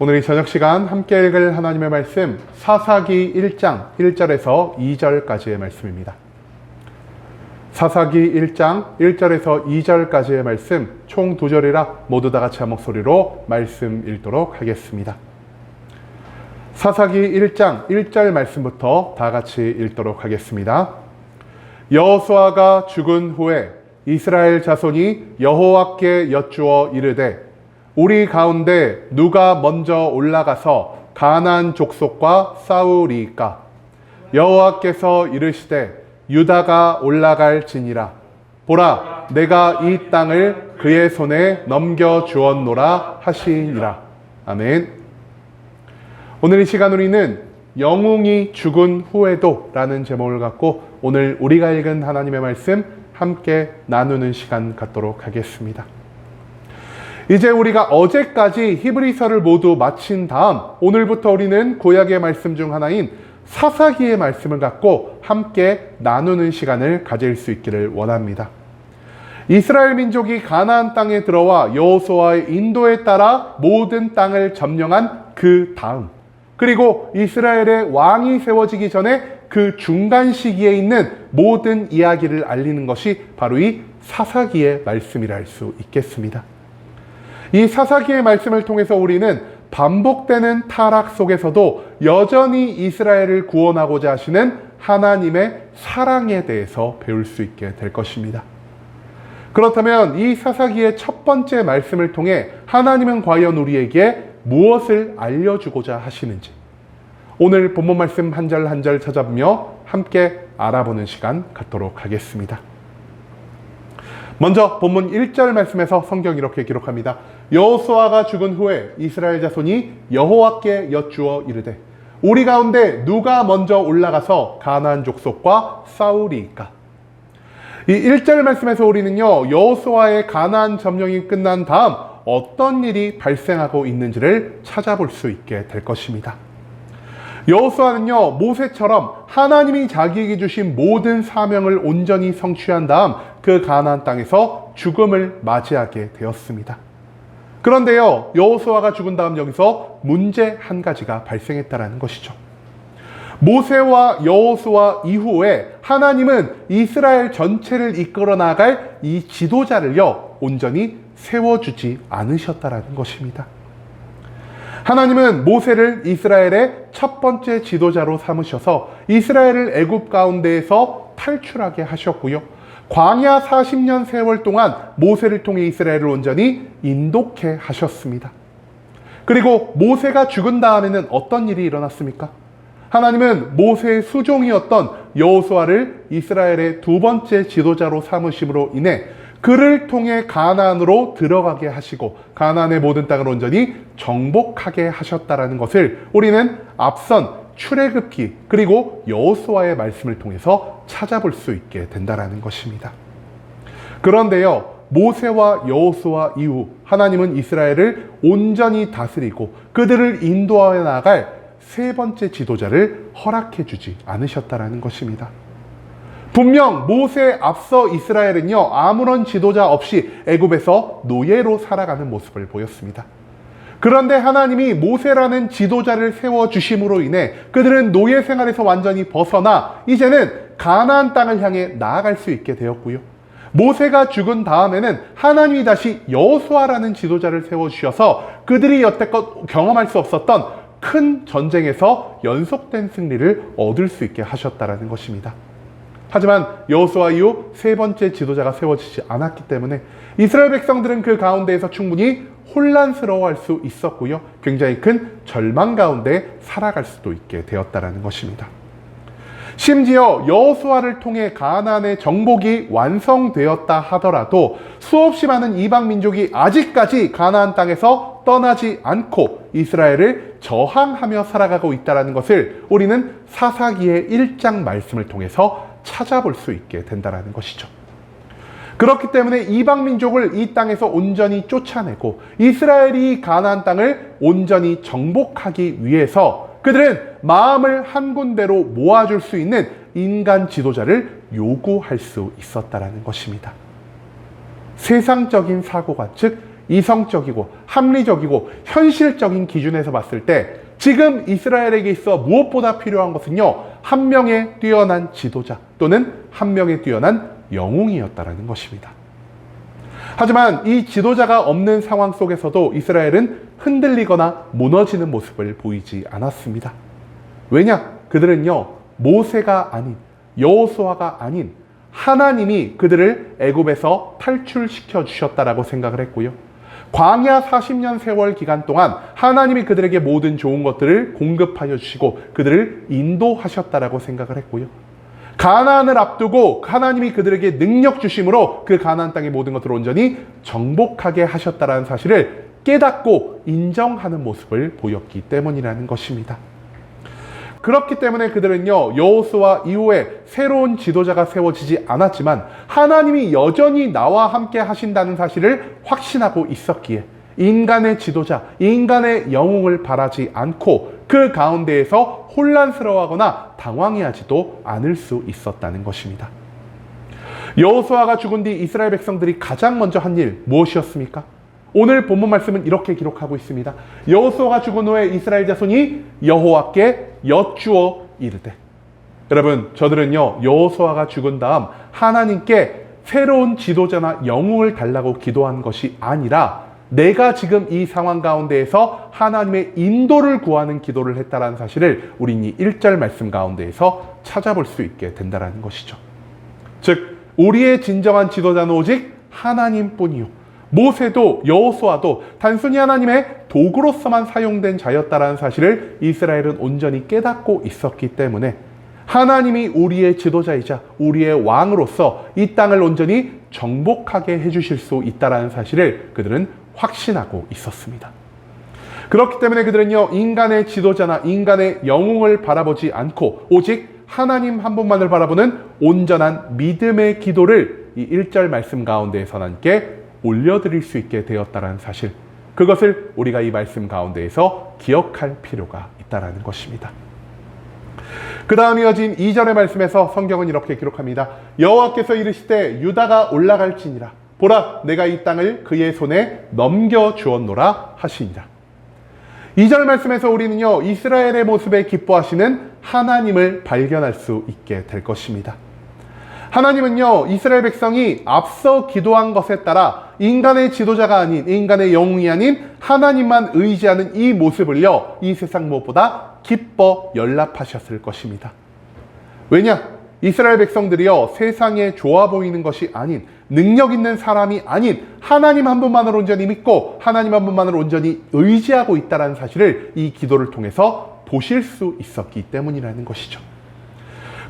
오늘 이 저녁 시간 함께 읽을 하나님의 말씀 사사기 1장 1절에서 2절까지의 말씀입니다. 사사기 1장 1절에서 2절까지의 말씀 총 2절이라 모두 다 같이 한 목소리로 말씀 읽도록 하겠습니다. 사사기 1장 1절 말씀부터 다 같이 읽도록 하겠습니다. 여호수아가 죽은 후에 이스라엘 자손이 여호와께 여쭈어 이르되 우리 가운데 누가 먼저 올라가서 가나안 족속과 싸우리이까? 여호와께서 이르시되 유다가 올라갈지니라. 보라, 내가 이 땅을 그의 손에 넘겨 주었노라 하시니라. 아멘. 오늘 이 시간 우리는 영웅이 죽은 후에도 라는 제목을 갖고 오늘 우리가 읽은 하나님의 말씀 함께 나누는 시간 갖도록 하겠습니다. 이제 우리가 어제까지 히브리서를 모두 마친 다음 오늘부터 우리는 구약의 말씀 중 하나인 사사기의 말씀을 갖고 함께 나누는 시간을 가질 수 있기를 원합니다. 이스라엘 민족이 가나안 땅에 들어와 여호수아의 인도에 따라 모든 땅을 점령한 그 다음, 그리고 이스라엘의 왕이 세워지기 전에 그 중간 시기에 있는 모든 이야기를 알리는 것이 바로 이 사사기의 말씀이라 할 수 있겠습니다. 이 사사기의 말씀을 통해서 우리는 반복되는 타락 속에서도 여전히 이스라엘을 구원하고자 하시는 하나님의 사랑에 대해서 배울 수 있게 될 것입니다. 그렇다면 이 사사기의 첫 번째 말씀을 통해 하나님은 과연 우리에게 무엇을 알려주고자 하시는지 오늘 본문 말씀 한 절 한 절 찾아보며 함께 알아보는 시간 갖도록 하겠습니다. 먼저 본문 1절 말씀에서 성경이 이렇게 기록합니다. 여호수아가 죽은 후에 이스라엘 자손이 여호와께 여쭈어 이르되 우리 가운데 누가 먼저 올라가서 가나안 족속과 싸우리이까? 이 1절 말씀에서 우리는요, 여호수아의 가나안 점령이 끝난 다음 어떤 일이 발생하고 있는지를 찾아볼 수 있게 될 것입니다. 여호수아는요, 모세처럼 하나님이 자기에게 주신 모든 사명을 온전히 성취한 다음 그 가나안 땅에서 죽음을 맞이하게 되었습니다. 그런데요, 여호수아가 죽은 다음 여기서 문제 한 가지가 발생했다는 것이죠. 모세와 여호수아 이후에 하나님은 이스라엘 전체를 이끌어 나갈 이 지도자를요, 온전히 세워주지 않으셨다는 것입니다. 하나님은 모세를 이스라엘의 첫 번째 지도자로 삼으셔서 이스라엘을 애굽 가운데에서 탈출하게 하셨고요. 광야 40년 세월 동안 모세를 통해 이스라엘을 온전히 인도케 하셨습니다. 그리고 모세가 죽은 다음에는 어떤 일이 일어났습니까? 하나님은 모세의 수종이었던 여호수아를 이스라엘의 두 번째 지도자로 삼으심으로 인해 그를 통해 가나안으로 들어가게 하시고 가나안의 모든 땅을 온전히 정복하게 하셨다는 것을 우리는 앞선 출애굽기 그리고 여호수아의 말씀을 통해서 찾아볼 수 있게 된다는 것입니다. 그런데요, 모세와 여호수아 이후 하나님은 이스라엘을 온전히 다스리고 그들을 인도하여 나갈 세 번째 지도자를 허락해 주지 않으셨다는 것입니다. 분명 모세에 앞서 이스라엘은요, 아무런 지도자 없이 애굽에서 노예로 살아가는 모습을 보였습니다. 그런데 하나님이 모세라는 지도자를 세워주심으로 인해 그들은 노예 생활에서 완전히 벗어나 이제는 가나안 땅을 향해 나아갈 수 있게 되었고요. 모세가 죽은 다음에는 하나님이 다시 여호수아라는 지도자를 세워주셔서 그들이 여태껏 경험할 수 없었던 큰 전쟁에서 연속된 승리를 얻을 수 있게 하셨다는 것입니다. 하지만 여호수아 이후 세 번째 지도자가 세워지지 않았기 때문에 이스라엘 백성들은 그 가운데에서 충분히 혼란스러워할 수 있었고요. 굉장히 큰 절망 가운데 살아갈 수도 있게 되었다는 것입니다. 심지어 여호수아를 통해 가나안의 정복이 완성되었다 하더라도 수없이 많은 이방 민족이 아직까지 가나안 땅에서 떠나지 않고 이스라엘을 저항하며 살아가고 있다는 것을 우리는 사사기의 1장 말씀을 통해서 찾아볼 수 있게 된다는 것이죠. 그렇기 때문에 이방 민족을 이 땅에서 온전히 쫓아내고 이스라엘이 가나안 땅을 온전히 정복하기 위해서 그들은 마음을 한 군데로 모아줄 수 있는 인간 지도자를 요구할 수 있었다는 것입니다. 세상적인 사고관, 즉 이성적이고 합리적이고 현실적인 기준에서 봤을 때 지금 이스라엘에게 있어 무엇보다 필요한 것은요, 한 명의 뛰어난 지도자 또는 한 명의 뛰어난 영웅이었다라는 것입니다. 하지만 이 지도자가 없는 상황 속에서도 이스라엘은 흔들리거나 무너지는 모습을 보이지 않았습니다. 왜냐? 그들은요, 모세가 아닌, 여호수아가 아닌 하나님이 그들을 애굽에서 탈출시켜 주셨다라고 생각을 했고요. 광야 40년 세월 기간 동안 하나님이 그들에게 모든 좋은 것들을 공급하여 주시고 그들을 인도하셨다라고 생각을 했고요. 가나안을 앞두고 하나님이 그들에게 능력 주심으로 그 가나안 땅의 모든 것들을 온전히 정복하게 하셨다라는 사실을 깨닫고 인정하는 모습을 보였기 때문이라는 것입니다. 그렇기 때문에 그들은요, 여호수아 이후에 새로운 지도자가 세워지지 않았지만 하나님이 여전히 나와 함께 하신다는 사실을 확신하고 있었기에 인간의 지도자, 인간의 영웅을 바라지 않고 그 가운데에서 혼란스러워하거나 당황해하지도 않을 수 있었다는 것입니다. 여호수아가 죽은 뒤 이스라엘 백성들이 가장 먼저 한 일 무엇이었습니까? 오늘 본문 말씀은 이렇게 기록하고 있습니다. 여호수아가 죽은 후에 이스라엘 자손이 여호와께 여쭈어 이르되. 여러분, 저들은요, 여호수아가 죽은 다음 하나님께 새로운 지도자나 영웅을 달라고 기도한 것이 아니라 내가 지금 이 상황 가운데에서 하나님의 인도를 구하는 기도를 했다라는 사실을 우리는 이 1절 말씀 가운데에서 찾아볼 수 있게 된다는 것이죠. 즉, 우리의 진정한 지도자는 오직 하나님뿐이요, 모세도 여호수아도 단순히 하나님의 도구로서만 사용된 자였다라는 사실을 이스라엘은 온전히 깨닫고 있었기 때문에 하나님이 우리의 지도자이자 우리의 왕으로서 이 땅을 온전히 정복하게 해주실 수 있다라는 사실을 그들은 확신하고 있었습니다. 그렇기 때문에 그들은요, 인간의 지도자나 인간의 영웅을 바라보지 않고 오직 하나님 한 분만을 바라보는 온전한 믿음의 기도를 이 1절 말씀 가운데에서 하나님께 올려드릴 수 있게 되었다는 사실, 그것을 우리가 이 말씀 가운데에서 기억할 필요가 있다는 것입니다. 그 다음 이어진 2절의 말씀에서 성경은 이렇게 기록합니다. 여호와께서 이르시되 유다가 올라갈지니라. 보라, 내가 이 땅을 그의 손에 넘겨주었노라 하시니라. 2절 말씀에서 우리는요, 이스라엘의 모습에 기뻐하시는 하나님을 발견할 수 있게 될 것입니다. 하나님은요, 이스라엘 백성이 앞서 기도한 것에 따라 인간의 지도자가 아닌, 인간의 영웅이 아닌 하나님만 의지하는 이 모습을요, 이 세상 무엇보다 기뻐 연락하셨을 것입니다. 왜냐? 이스라엘 백성들이요, 세상에 좋아 보이는 것이 아닌, 능력 있는 사람이 아닌 하나님 한 분만을 온전히 믿고 하나님 한 분만을 온전히 의지하고 있다는 사실을 이 기도를 통해서 보실 수 있었기 때문이라는 것이죠.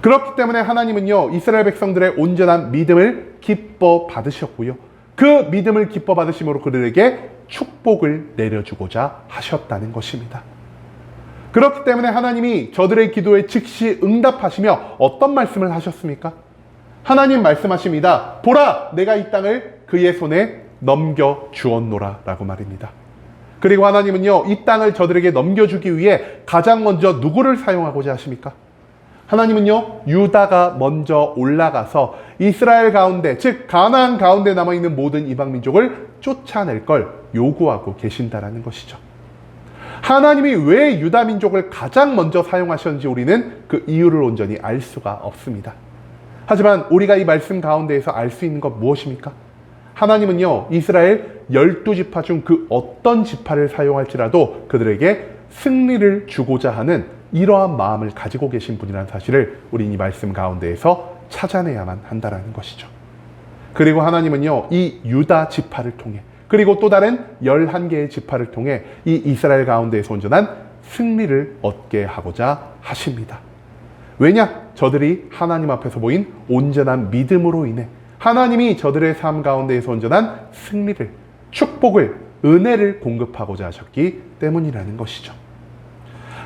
그렇기 때문에 하나님은요, 이스라엘 백성들의 온전한 믿음을 기뻐 받으셨고요, 그 믿음을 기뻐 받으심으로 그들에게 축복을 내려주고자 하셨다는 것입니다. 그렇기 때문에 하나님이 저들의 기도에 즉시 응답하시며 어떤 말씀을 하셨습니까? 하나님 말씀하십니다. 보라, 내가 이 땅을 그의 손에 넘겨주었노라 라고 말입니다. 그리고 하나님은요, 이 땅을 저들에게 넘겨주기 위해 가장 먼저 누구를 사용하고자 하십니까? 하나님은요, 유다가 먼저 올라가서 이스라엘 가운데, 즉 가나안 가운데 남아있는 모든 이방 민족을 쫓아낼 걸 요구하고 계신다라는 것이죠. 하나님이 왜 유다 민족을 가장 먼저 사용하셨는지 우리는 그 이유를 온전히 알 수가 없습니다. 하지만 우리가 이 말씀 가운데에서 알 수 있는 것 무엇입니까? 하나님은요, 이스라엘 12지파 중 그 어떤 지파를 사용할지라도 그들에게 승리를 주고자 하는 이러한 마음을 가지고 계신 분이라는 사실을 우리는 이 말씀 가운데에서 찾아내야만 한다는 것이죠. 그리고 하나님은요, 이 유다 지파를 통해, 그리고 또 다른 11개의 지파를 통해 이 이스라엘 가운데에서 온전한 승리를 얻게 하고자 하십니다. 왜냐? 저들이 하나님 앞에서 보인 온전한 믿음으로 인해 하나님이 저들의 삶 가운데에서 온전한 승리를, 축복을, 은혜를 공급하고자 하셨기 때문이라는 것이죠.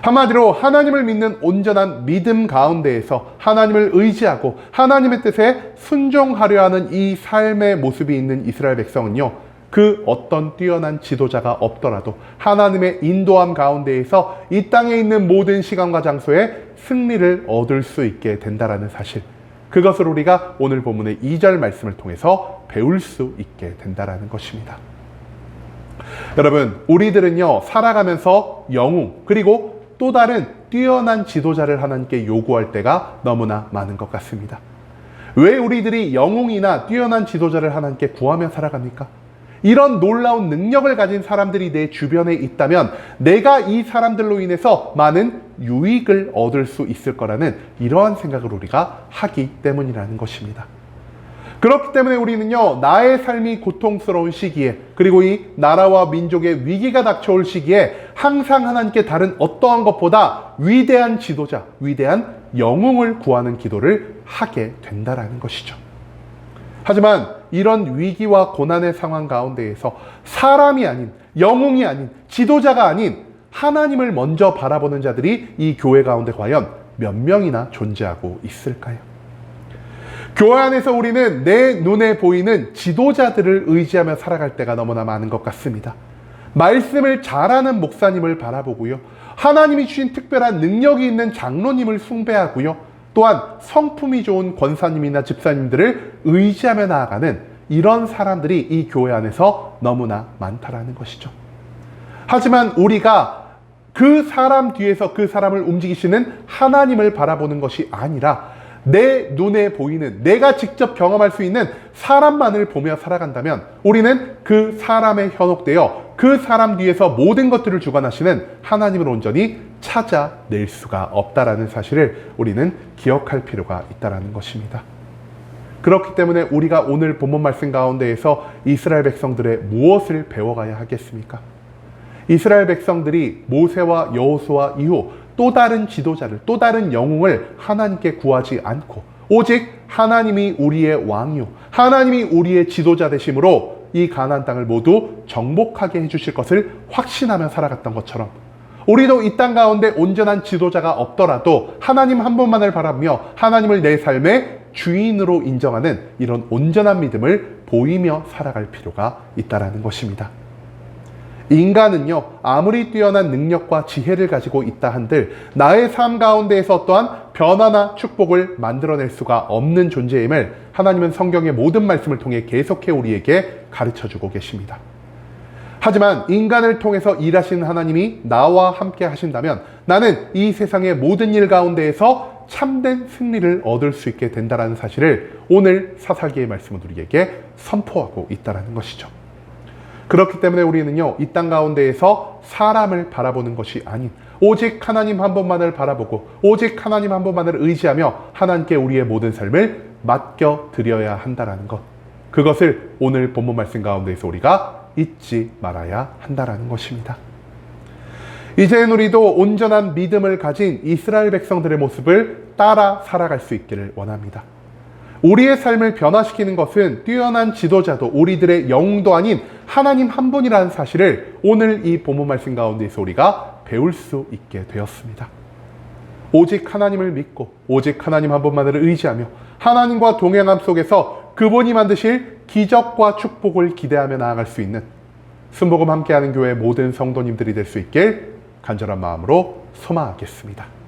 한마디로 하나님을 믿는 온전한 믿음 가운데에서 하나님을 의지하고 하나님의 뜻에 순종하려 하는 이 삶의 모습이 있는 이스라엘 백성은요, 그 어떤 뛰어난 지도자가 없더라도 하나님의 인도함 가운데에서 이 땅에 있는 모든 시간과 장소에 승리를 얻을 수 있게 된다는 사실, 그것을 우리가 오늘 본문의 2절 말씀을 통해서 배울 수 있게 된다는 것입니다. 여러분, 우리들은요, 살아가면서 영웅, 그리고 또 다른 뛰어난 지도자를 하나님께 요구할 때가 너무나 많은 것 같습니다. 왜 우리들이 영웅이나 뛰어난 지도자를 하나님께 구하며 살아갑니까? 이런 놀라운 능력을 가진 사람들이 내 주변에 있다면 내가 이 사람들로 인해서 많은 유익을 얻을 수 있을 거라는 이러한 생각을 우리가 하기 때문이라는 것입니다. 그렇기 때문에 우리는요, 나의 삶이 고통스러운 시기에, 그리고 이 나라와 민족의 위기가 닥쳐올 시기에 항상 하나님께 다른 어떠한 것보다 위대한 지도자, 위대한 영웅을 구하는 기도를 하게 된다라는 것이죠. 하지만 이런 위기와 고난의 상황 가운데에서 사람이 아닌, 영웅이 아닌, 지도자가 아닌 하나님을 먼저 바라보는 자들이 이 교회 가운데 과연 몇 명이나 존재하고 있을까요? 교회 안에서 우리는 내 눈에 보이는 지도자들을 의지하며 살아갈 때가 너무나 많은 것 같습니다. 말씀을 잘하는 목사님을 바라보고요, 하나님이 주신 특별한 능력이 있는 장로님을 숭배하고요, 또한 성품이 좋은 권사님이나 집사님들을 의지하며 나아가는 이런 사람들이 이 교회 안에서 너무나 많다라는 것이죠. 하지만 우리가 그 사람 뒤에서 그 사람을 움직이시는 하나님을 바라보는 것이 아니라 내 눈에 보이는, 내가 직접 경험할 수 있는 사람만을 보며 살아간다면 우리는 그 사람에 현혹되어 그 사람 뒤에서 모든 것들을 주관하시는 하나님을 온전히 찾아낼 수가 없다라는 사실을 우리는 기억할 필요가 있다는 것입니다. 그렇기 때문에 우리가 오늘 본문 말씀 가운데에서 이스라엘 백성들의 무엇을 배워가야 하겠습니까? 이스라엘 백성들이 모세와 여호수아 이후 또 다른 지도자를, 또 다른 영웅을 하나님께 구하지 않고 오직 하나님이 우리의 왕이요, 하나님이 우리의 지도자 되심으로 이 가나안 땅을 모두 정복하게 해주실 것을 확신하며 살아갔던 것처럼 우리도 이 땅 가운데 온전한 지도자가 없더라도 하나님 한 분만을 바라보며 하나님을 내 삶의 주인으로 인정하는 이런 온전한 믿음을 보이며 살아갈 필요가 있다는 것입니다. 인간은요, 아무리 뛰어난 능력과 지혜를 가지고 있다 한들 나의 삶 가운데에서 어떠한 변화나 축복을 만들어낼 수가 없는 존재임을 하나님은 성경의 모든 말씀을 통해 계속해 우리에게 가르쳐주고 계십니다. 하지만 인간을 통해서 일하시는 하나님이 나와 함께 하신다면 나는 이 세상의 모든 일 가운데에서 참된 승리를 얻을 수 있게 된다는 사실을 오늘 사사기의 말씀은 우리에게 선포하고 있다는 것이죠. 그렇기 때문에 우리는요, 이 땅 가운데에서 사람을 바라보는 것이 아닌 오직 하나님 한 분만을 바라보고 오직 하나님 한 분만을 의지하며 하나님께 우리의 모든 삶을 맡겨드려야 한다는 것, 그것을 오늘 본문 말씀 가운데에서 우리가 잊지 말아야 한다는 것입니다. 이제는 우리도 온전한 믿음을 가진 이스라엘 백성들의 모습을 따라 살아갈 수 있기를 원합니다. 우리의 삶을 변화시키는 것은 뛰어난 지도자도 우리들의 영웅도 아닌 하나님 한 분이라는 사실을 오늘 이 본문 말씀 가운데서 우리가 배울 수 있게 되었습니다. 오직 하나님을 믿고 오직 하나님 한 분만을 의지하며 하나님과 동행함 속에서 그분이 만드실 기적과 축복을 기대하며 나아갈 수 있는 순복음 함께하는 교회 모든 성도님들이 될 수 있길 간절한 마음으로 소망하겠습니다.